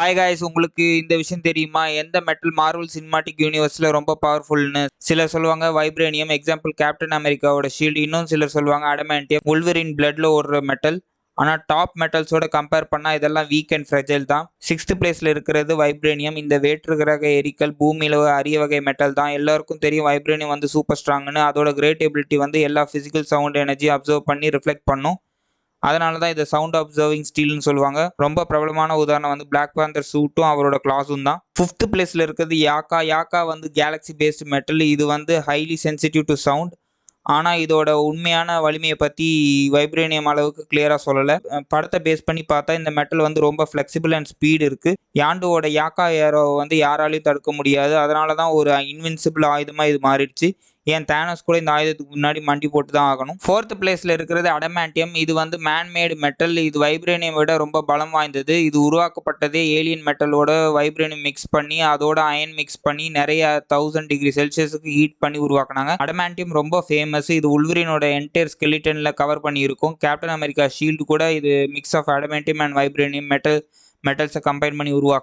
Hi guys, உங்களுக்கு இந்த விஷயம் தெரியுமா? எந்த மெட்டல் மார்வல் சினிமாட்டிக் யூனிவர்ஸ்ல ரொம்ப பவர்ஃபுல்னு? சிலர் சொல்லுவாங்க வைப்ரேனியம், எக்ஸாம்பிள் கேப்டன் அமெரிக்காவோட ஷீல்டு. இன்னும் சிலர் சொல்லுவாங்க அடமான்டியம், வுல்வரின் பிளட்ல ஓடுற மெட்டல். ஆனா டாப் மெட்டல்ஸோட கம்பேர் பண்ணா இதெல்லாம் வீக் அண்ட் ஃப்ரெஜைல் தான். 6th பிளேஸ்ல இருக்கிறது வைப்ரேனியம். இந்த வேற்று கிரக எரிக்கல் பூமியில ஒரு அரிய வகை மெட்டல் தான். எல்லாருக்கும் தெரியும் வைப்ரேனியம் வந்து சூப்பர் ஸ்ட்ராங்னு. அதோட கிரேட் எபிலிட்டி வந்து எல்லா பிசிக்கல் சவுண்ட் எனர்ஜி அப்சர்வ் பண்ணி ரிஃப்ளெக்ட் பண்ணும். அதனால தான் இதை சவுண்ட் அப்சர்விங் ஸ்டீல்னு சொல்லுவாங்க. ரொம்ப பிரபலமான உதாரணம் வந்து பிளாக் பேந்தர் சூட்டும் அவரோட கிளாஸும் தான். 5th பிளேஸ்ல இருக்கிறது யாக்கா. யாக்கா வந்து கேலக்ஸி பேஸ்ட் மெட்டல். இது வந்து ஹைலி சென்சிட்டிவ் டு சவுண்ட். ஆனா இதோட உண்மையான வலிமையை பத்தி வைப்ரேனியம் அளவுக்கு கிளியரா சொல்லல. படத்தை பேஸ் பண்ணி பார்த்தா இந்த மெட்டல் வந்து ரொம்ப ஃபிளெக்சிபிள் அண்ட் ஸ்பீடு இருக்கு. யாண்டோட யாக்கா ஏரோ வந்து யாராலையும் தடுக்க முடியாது. அதனால தான் ஒரு இன்வின்சிபிள் ஆயுதமா இது மாறிடுச்சு. ஏன் தேனோஸ் கூட இந்த ஆயுதத்துக்கு முன்னாடி மண்டி போட்டு தான் ஆகணும். 4th பிளேஸ்ல இருக்கிறது அடமான்டியம். இது வந்து மேன்மேடு மெட்டல். இது வைப்ரேனியம் விட ரொம்ப பலம் வாய்ந்தது. இது உருவாக்கப்பட்டதே ஏலியன் மெட்டலோட வைப்ரேனியம் மிக்ஸ் பண்ணி அதோட அயன் மிக்ஸ் பண்ணி நிறைய 1000 டிகிரி செல்சியஸுக்கு ஹீட் பண்ணி உருவாக்குனாங்க. அடமான்டியம் ரொம்ப ஃபேமஸ். இது உல்வரினோட என்டையர் ஸ்கெலிட்டன்ல கவர் பண்ணி இருக்கும். கேப்டன் அமெரிக்கா ஷீல்டு கூட இது mix of adamantium and vibranium மெட்டல்ஸை கம்பைன் பண்ணி உருவாக்குனது.